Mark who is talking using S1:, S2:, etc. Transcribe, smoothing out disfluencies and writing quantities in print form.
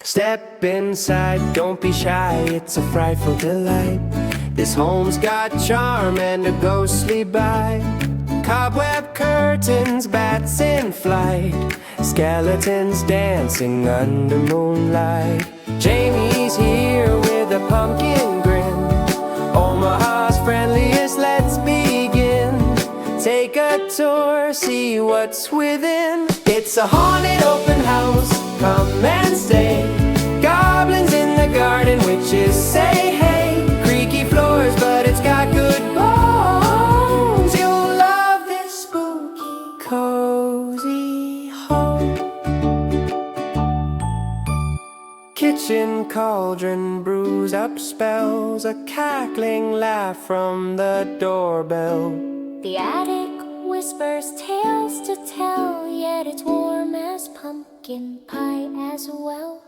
S1: Step inside, don't be shy, it's a frightful delight. This home's got charm and a ghostly bite. Cobweb curtains, bats in flight, skeletons dancing under moonlight. Jamie's here with a pumpkin grin, Omaha's friendliest, let's begin. Take a tour, see what's within. It's a haunted open house, come and stay. Goblins in the garden, witches say hey. Creaky floors, but it's got good bones. You'll love this spooky, cozy home. Kitchen cauldron brews up spells, a cackling laugh from the doorbell.
S2: The attic whispers tales to tell, yet it's warm as pumpkin pie as well.